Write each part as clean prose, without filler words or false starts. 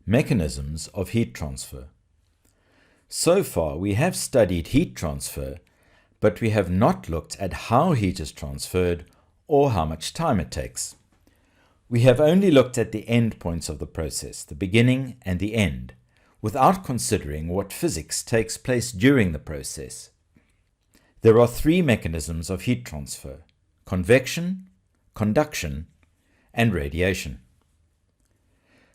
Mechanisms of heat transfer. So far, we have studied heat transfer, but we have not looked at how heat is transferred or how much time it takes. We have only looked at the end points of the process, the beginning and the end, without considering what physics takes place during the process. There are three mechanisms of heat transfer: convection, conduction, and radiation.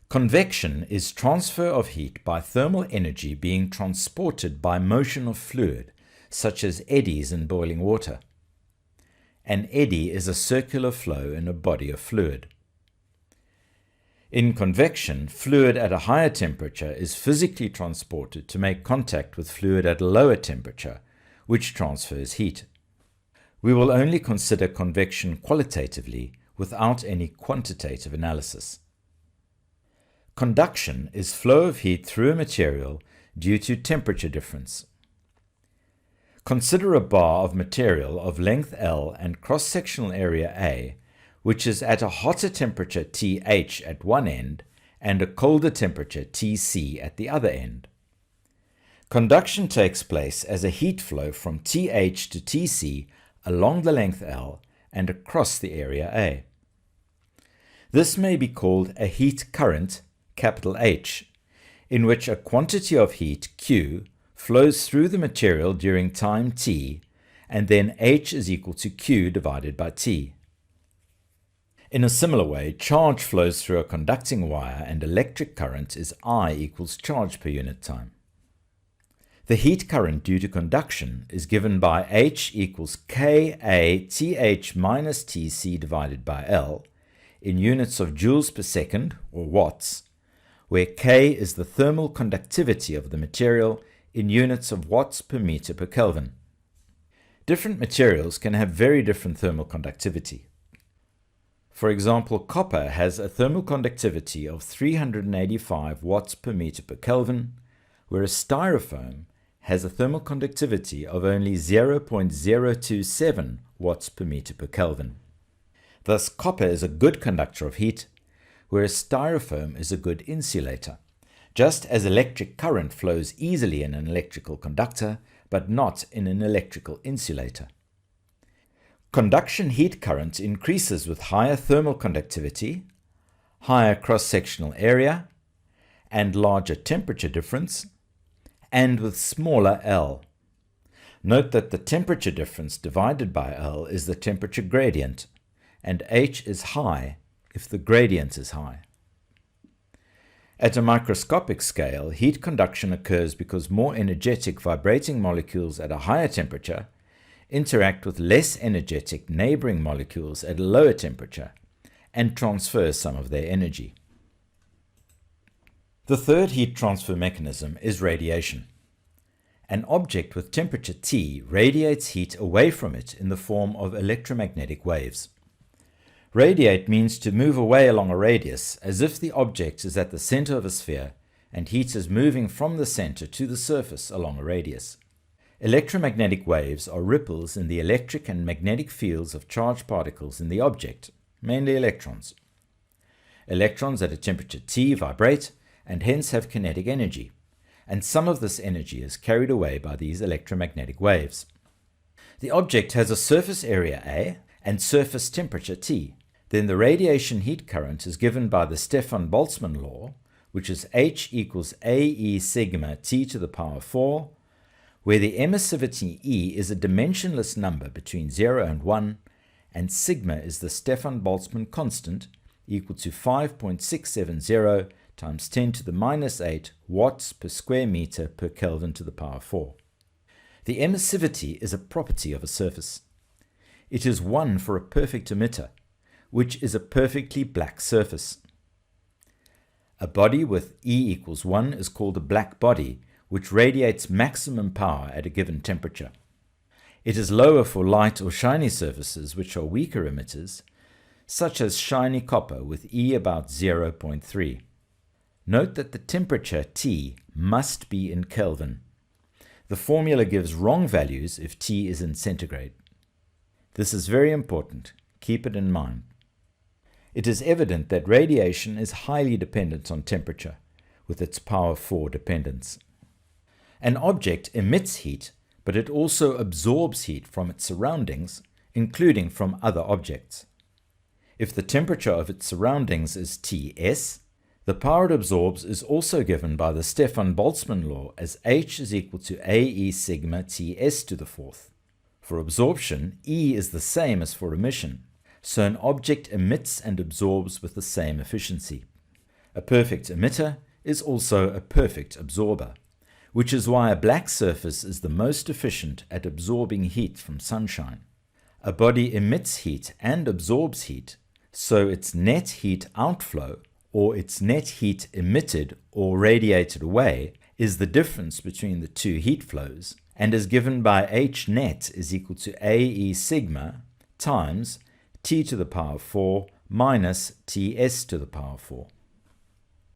Convection is transfer of heat by thermal energy being transported by motion of fluid, such as eddies in boiling water. An eddy is a circular flow in a body of fluid. In convection, fluid at a higher temperature is physically transported to make contact with fluid at a lower temperature, which transfers heat. We will only consider convection qualitatively without any quantitative analysis. Conduction is flow of heat through a material due to temperature difference. Consider a bar of material of length L and cross-sectional area A, which is at a hotter temperature TH at one end and a colder temperature TC at the other end. Conduction takes place as a heat flow from TH to TC along the length L and across the area A. This may be called a heat current, capital H, in which a quantity of heat, Q, flows through the material during time t, and then H is equal to Q divided by T. In a similar way, charge flows through a conducting wire and electric current is I equals charge per unit time. The heat current due to conduction is given by H equals Ka Th minus Tc divided by L in units of joules per second, or watts, where K is the thermal conductivity of the material in units of watts per meter per Kelvin. Different materials can have very different thermal conductivity. For example, copper has a thermal conductivity of 385 watts per meter per Kelvin, whereas styrofoam has a thermal conductivity of only 0.027 watts per meter per Kelvin. Thus, copper is a good conductor of heat, whereas styrofoam is a good insulator, just as electric current flows easily in an electrical conductor, but not in an electrical insulator. Conduction heat current increases with higher thermal conductivity, higher cross-sectional area, and larger temperature difference, and with smaller L. Note that the temperature difference divided by L is the temperature gradient, and H is high if the gradient is high. At a microscopic scale, heat conduction occurs because more energetic vibrating molecules at a higher temperature interact with less energetic neighboring molecules at a lower temperature and transfer some of their energy. The third heat transfer mechanism is radiation. An object with temperature T radiates heat away from it in the form of electromagnetic waves. Radiate means to move away along a radius, as if the object is at the center of a sphere and heat is moving from the center to the surface along a radius. Electromagnetic waves are ripples in the electric and magnetic fields of charged particles in the object, mainly electrons. Electrons at a temperature T vibrate and hence have kinetic energy, and some of this energy is carried away by these electromagnetic waves. The object has a surface area A and surface temperature T. Then the radiation heat current is given by the Stefan-Boltzmann law, which is H equals AE sigma T to the power 4, where the emissivity E is a dimensionless number between 0 and 1, and sigma is the Stefan-Boltzmann constant, equal to 5.670 times 10 to the minus 8 watts per square meter per Kelvin to the power 4. The emissivity is a property of a surface. It is 1 for a perfect emitter, which is a perfectly black surface. A body with E equals 1 is called a black body, which radiates maximum power at a given temperature. It is lower for light or shiny surfaces, which are weaker emitters, such as shiny copper with E about 0.3. Note that the temperature T must be in Kelvin. The formula gives wrong values if T is in centigrade. This is very important. Keep it in mind. It is evident that radiation is highly dependent on temperature, with its power 4 dependence. An object emits heat, but it also absorbs heat from its surroundings, including from other objects. If the temperature of its surroundings is Ts, the power it absorbs is also given by the Stefan-Boltzmann law as H is equal to AE sigma Ts to the fourth. For absorption, E is the same as for emission, so an object emits and absorbs with the same efficiency. A perfect emitter is also a perfect absorber, which is why a black surface is the most efficient at absorbing heat from sunshine. A body emits heat and absorbs heat, so its net heat outflow, or its net heat emitted or radiated away, is the difference between the two heat flows, and is given by H net is equal to AE sigma times T to the power 4 minus Ts to the power 4.